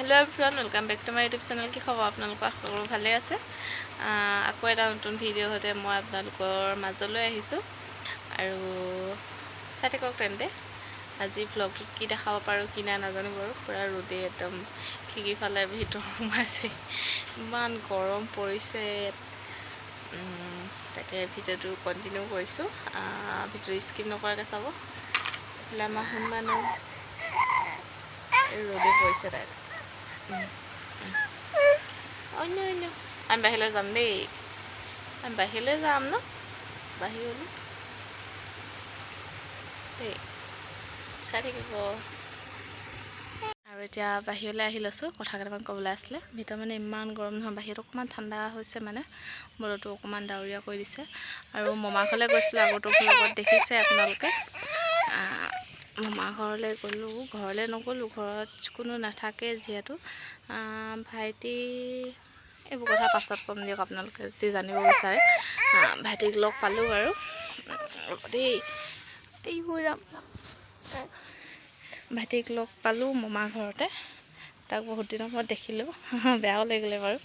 Hello' everyone, welcome back to my YouTube channel. কি খবৰ আপোনালোকৰ? আশা কৰোঁ ভালে আছে। আকৌ এটা নতুন ভিডিঅ' সৈতে মই আপোনালোকৰ মাজলৈ আহিছোঁ আৰু চাই থাকক তেন্তে। আজি ভ্লগটোত কি দেখাব পাৰোঁ কি নাই নাজানো বাৰু। পূৰা ৰ'দে একদম খিৰিকীফালে ভিতৰ সোমাইছে, ইমান গৰম পৰিছে। তাকে ভিডিঅ'টো কণ্টিনিউ কৰিছোঁ, ভিডিঅ'টো স্কিপ নকৰাকৈ চাব। এইফালে আমাৰ মানুহ ৰ'দে পৰিছে তাই। অন্য আমি বাহিৰলৈ যাম দেই, আমি বাহিৰলৈ যাম ন, বাহিৰলৈ দেই, চাই থাকিব। আৰু এতিয়া বাহিৰলৈ আহি লৈছোঁ, কথা কেইটামান ক'বলৈ আছিলে। ভিতৰত মানে ইমান গৰম নহয়, বাহিৰত অকণমান ঠাণ্ডা হৈছে, মানে বতৰটো অকণমান ডাৱৰীয়া কৰি দিছে। আৰু মমা ঘৰলৈ গৈছিলোঁ, আগৰটো লগত দেখিছে আপোনালোকে। মমা ঘৰলৈ গ'লোঁ, ঘৰলৈ নগ'লোঁ, ঘৰত কোনো নাথাকে যিহেতু। ভাইটি এইবোৰ কথা পাছত ক'ম দিয়ক, আপোনালোকে যদি জানিব বিচাৰে। ভাইটিক লগ পালোঁ বাৰু দেই, এইবোৰ ভাইটিক লগ পালোঁ মমা ঘৰতে। তাক বহুত দিনৰ মূৰত দেখিলোঁ, বেয়াও লাগিলে বাৰু।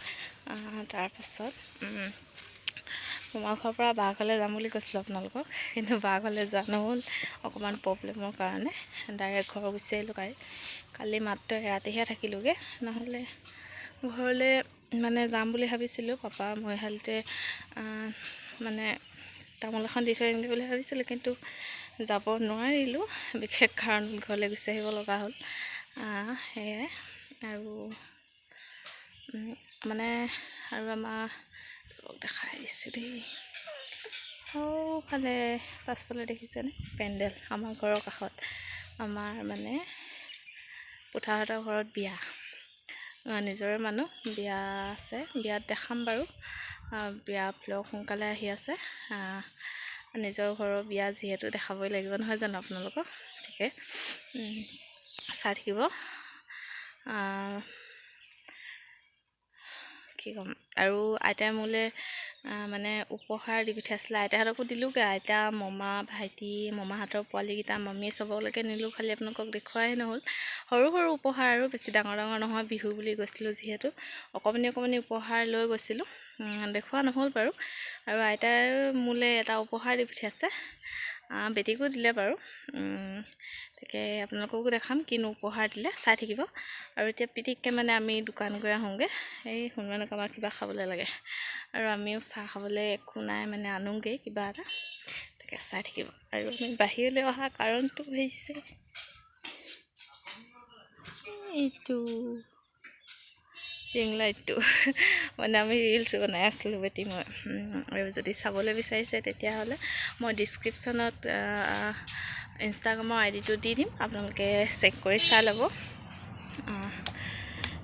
তাৰপাছত মমা ঘৰৰ পৰা বা ঘৰলৈ যাম বুলি কৈছিলোঁ আপোনালোকক, কিন্তু বা ঘৰলৈ যোৱা নহ'ল অকণমান প্ৰব্লেমৰ কাৰণে। ডাইৰেক্ট ঘৰ গুচি আহিলোঁ। কালি মাত্ৰ ৰাতিহে থাকিলোঁগৈ, নহ'লে ঘৰলৈ মানে যাম বুলি ভাবিছিলোঁ। পাপা মৰিশালিতে মানে তামোল এখন দি থৈ আহিমগৈ বুলি ভাবিছিলোঁ, কিন্তু যাব নোৱাৰিলোঁ। বিশেষ কাৰণ ঘৰলৈ গুচি আহিব লগা হ'ল। সেয়াই আৰু মানে আৰু আমাৰ দেখাই দিছোঁ দেই, সৌফালে পাছফালে দেখিছেনে পেণ্ডেল, আমাৰ ঘৰৰ কাষত। আমাৰ মানে পুথাহঁতৰ ঘৰত বিয়া, নিজৰে মানুহ বিয়া আছে। বিয়াত দেখাম বাৰু, বিয়া ভ্লগ সোনকালে আহি আছে। নিজৰ ঘৰৰ বিয়া যিহেতু দেখাবই লাগিব, নহয় জানো আপোনালোকক? তাকে চাই থাকিব। কি ক'ম আৰু, আইতাই মোলৈ মানে উপহাৰ দি পঠিয়াইছিলে। আইতাহঁতকো দিলোঁগৈ, আইতা, মমা, ভাইটি, মমাহঁতৰ পোৱালীকেইটা, মামীয়ে চবলৈকে নিলোঁ। খালি আপোনালোকক দেখুৱাই নহ'ল। সৰু সৰু উপহাৰ আৰু, বেছি ডাঙৰ ডাঙৰ নহয়, বিহু বুলি গৈছিলোঁ যিহেতু। অকণমানি অকণমানি উপহাৰ লৈ গৈছিলোঁ, দেখুওৱা নহ'ল বাৰু। আৰু আইতাই মোলৈ এটা উপহাৰ দি পঠিয়াইছে, বেটিকো দিলে বাৰু। তাকে আপোনালোককো দেখাম কিনো উপহাৰ দিলে, চাই থাকিব। আৰু এতিয়া পিটিককৈ মানে আমি দোকান গৈ আহোঁগৈ। এই হনুমানক আমাৰ কিবা খাবলৈ লাগে, আৰু আমিও চাহ খাবলৈ একো নাই, মানে আনোগৈ কিবা এটা। তাকে চাই থাকিব। আৰু আমি বাহিৰলৈ অহা কাৰণটো হৈছে এইটো ৰিং লাইটটো। মানে আমি ৰিলচ বনাই আছিলোঁ বেটি মই। আৰু যদি চাবলৈ বিচাৰিছে তেতিয়াহ'লে মই ডিছক্ৰিপশ্যনত ইনষ্টাগ্ৰামৰ আইডিটো দি দিম, আপোনালোকে চেক কৰি চাই ল'ব।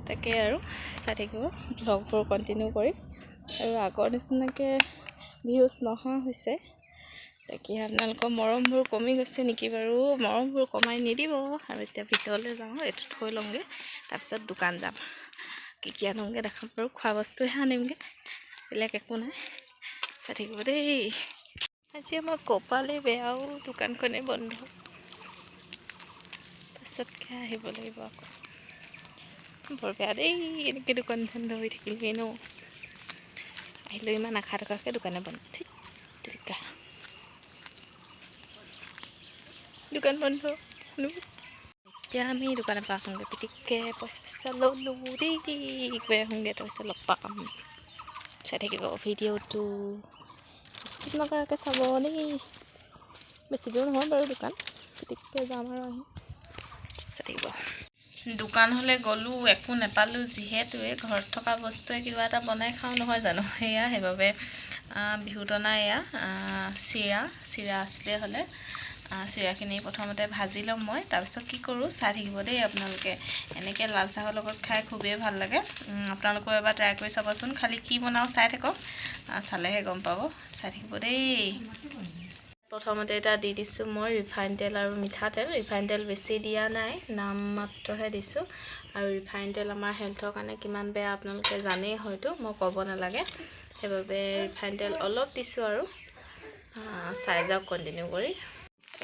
তাকে আৰু চাই থাকিব, ভ্লগবোৰ কণ্টিনিউ কৰি। আৰু আগৰ নিচিনাকৈ ভিউজ নহা হৈছে, তাকে আপোনালোকৰ মৰমবোৰ কমি গৈছে নেকি বাৰু? মৰমবোৰ কমাই নিদিব। আৰু এতিয়া ভিতৰলৈ যাওঁ, এইটো থৈ লওঁগৈ, তাৰপিছত দোকান যাম। কি আনোগৈ দেখাম বাৰু, খোৱা বস্তুহে আনিমগৈ, বেলেগ একো নাই। চাই থাকিব দেই। আজি আমাৰ কপালে বেয়াও, দোকানখনেই বন্ধ। তাৰপিছতকৈ আহিব লাগিব আকৌ, বৰ বেয়া দেই, এনেকৈ দোকান বন্ধ হৈ থাকিলেই ন। আহিলেও ইমান আশা টকাকৈ দোকানে বন্ধ, ঠিক তেনেকুৱা দোকান বন্ধ। এতিয়া আমি দোকানৰ পৰা আহোঁগৈ, পিটিককৈ পইচা ল'লোঁ দেই, গৈ আহোঁগৈ, তাৰপিছত লগ পাম। চাই থাকিব ভিডিঅ'টো, স্কিপ নকৰাকৈ চাব দেই। বেছি দূৰ নহয় বাৰু দোকান, পিটিককৈ যাম আৰু আহিম, চাই থাকিব। দোকানলৈ গ'লোঁ, একো নাপালোঁ, যিহেতুৱে ঘৰত থকা বস্তুৱে কিবা এটা বনাই খাওঁ, নহয় জানো? সেয়া সেইবাবে বিহুতনা এয়া চিৰা আছিলে হ'লে। চিৰাখিনি প্ৰথমতে ভাজি ল'ম মই, তাৰপিছত কি কৰোঁ চাই থাকিব দেই আপোনালোকে। এনেকৈ লাল চাহৰ লগত খাই খুবেই ভাল লাগে। আপোনালোকেও এবাৰ ট্ৰাই কৰি চাবচোন। খালি কি বনাওঁ চাই থাকক, চালেহে গম পাব, চাই থাকিব দেই। প্ৰথমতে এটা দি দিছোঁ মই ৰিফাইন তেল আৰু মিঠাতেল। ৰিফাইন তেল বেছি দিয়া নাই, নাম মাত্ৰহে দিছোঁ। আৰু ৰিফাইন তেল আমাৰ হেল্থৰ কাৰণে কিমান বেয়া আপোনালোকে জানেই হয়তো, মই ক'ব নালাগে। সেইবাবে ৰিফাইন তেল অলপ দিছোঁ আৰু চাই যাওক কণ্টিনিউ কৰি।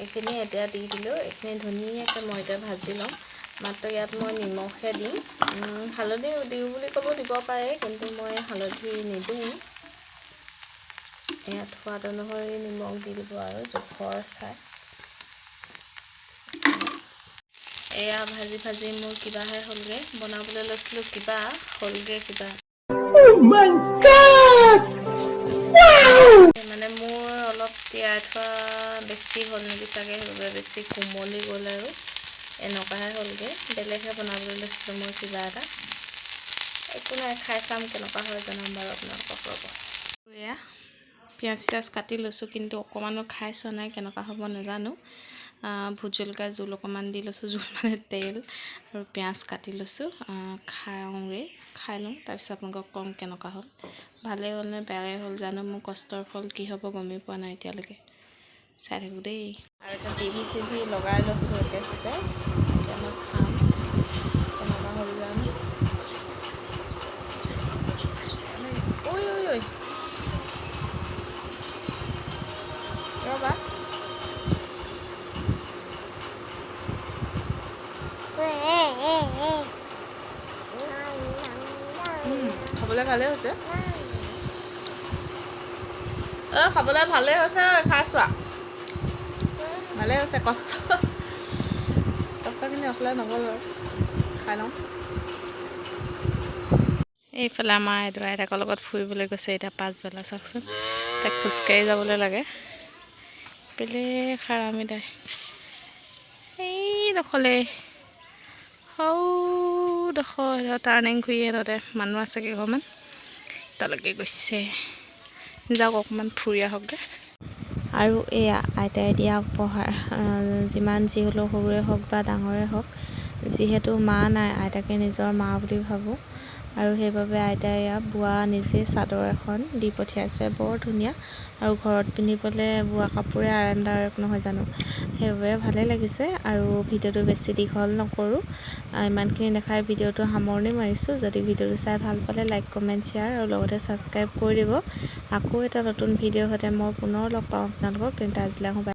এইখিনি এতিয়া দি দিলোঁ, এইখিনি ধুনীয়াকৈ মই এতিয়া ভাজি ল'ম। মাত্ৰ ইয়াত মই নিমখহে দিম হালধি দিওঁ বুলি ক'লেও দিব পাৰে কিন্তু মই হালধি নিদিওঁ ইয়াত সোৱাদ অনুসৰি নিমখ দি দিব আৰু জোখৰ চাই এয়া ভাজি ভাজি মোৰ কিবাহে হ'লগে বনাবলৈ লৈছিলোঁ কিবা হ'লগে কিবা Oh my God! মানে মোৰ অলপ তিয়াই থোৱা বেছি হ'ল নেকি চাগে সেইবাবে বেছি কোমলি গ'ল আৰু এনেকুৱাহে হ'লগে বেলেগহে বনাবলৈ লৈছিলোঁ মই কিবা এটা একো নাই খাই চাম কেনেকুৱা হয় জনাম বাৰু আপোনালোকক ৰ'ব এয়া পিঁয়াজ চিয়াজ কাটি লৈছোঁ কিন্তু অকণমানো খাই চোৱা নাই কেনেকুৱা হ'ব নাজানো ভোট জলকীয়া জোল অকণমান দি লৈছোঁ জোল মানে তেল আৰু পিঁয়াজ কাটি লৈছোঁ খাই লওঁ তাৰপিছত আপোনালোকক কম কেনেকুৱা হ'ল ভালেই হ'ল নে বেয়াই হ'ল জানো মোৰ কষ্টৰ ফল কি হ'ব গমেই পোৱা নাই এতিয়ালৈকে চাই থাকোঁ দেই আৰু এটা টিভি চিভি লগাই লৈছোঁ একেচোতে এতিয়া মই চাম কেনেকুৱা হ'ল জানো ঐ ৰ'বা খাবলৈ ভালেই হৈছে খাবলৈ ভালেই হৈছে খাই চোৱা ভালেই হৈছে কষ্টখিনি অকলে নগ'ল আৰু খাই লওঁ এইফালে আমাৰ আইতাকৰ লগত ফুৰিবলৈ গৈছে এতিয়া পাছবেলা চাওকচোন তাক খোজকাঢ়ি যাবলৈ লাগে বেলেগ হাৰামিতাই এইডোখৰলৈ সৌডোখৰ টাৰ্ণিং ঘূৰি সিহঁতে মানুহ আছে কেইঘৰমান তালৈকে গৈছে যাওক অকণমান ফুৰি আহকগৈ আৰু এয়া আইতাই দিয়া উপহাৰ যিমান যি হ'লেও সৰুৱে হওক বা ডাঙৰে হওক যিহেতু মা নাই আইতাকে নিজৰ মা বুলি ভাবোঁ আৰু সেইবাবে আইতাই এয়া বোৱা নিজে চাদৰ এখন দি পঠিয়াইছে বৰ ধুনীয়া আৰু ঘৰত পিন্ধিবলৈ বোৱা কাপোৰে আৰামদায়ক নহয় জানো সেইবাবে ভালেই লাগিছে আৰু ভিডিঅ'টো বেছি দীঘল নকৰোঁ ইমানখিনি দেখাই ভিডিঅ'টো সামৰণি মাৰিছোঁ যদি ভিডিঅ'টো চাই ভাল পালে লাইক কমেণ্ট শ্বেয়াৰ আৰু লগতে ছাবস্ক্ৰাইব কৰি দিব আকৌ এটা নতুন ভিডিঅ'ৰ সৈতে মই পুনৰ লগ পাম আপোনালোকক তেন্তে আজিলৈ আহোঁ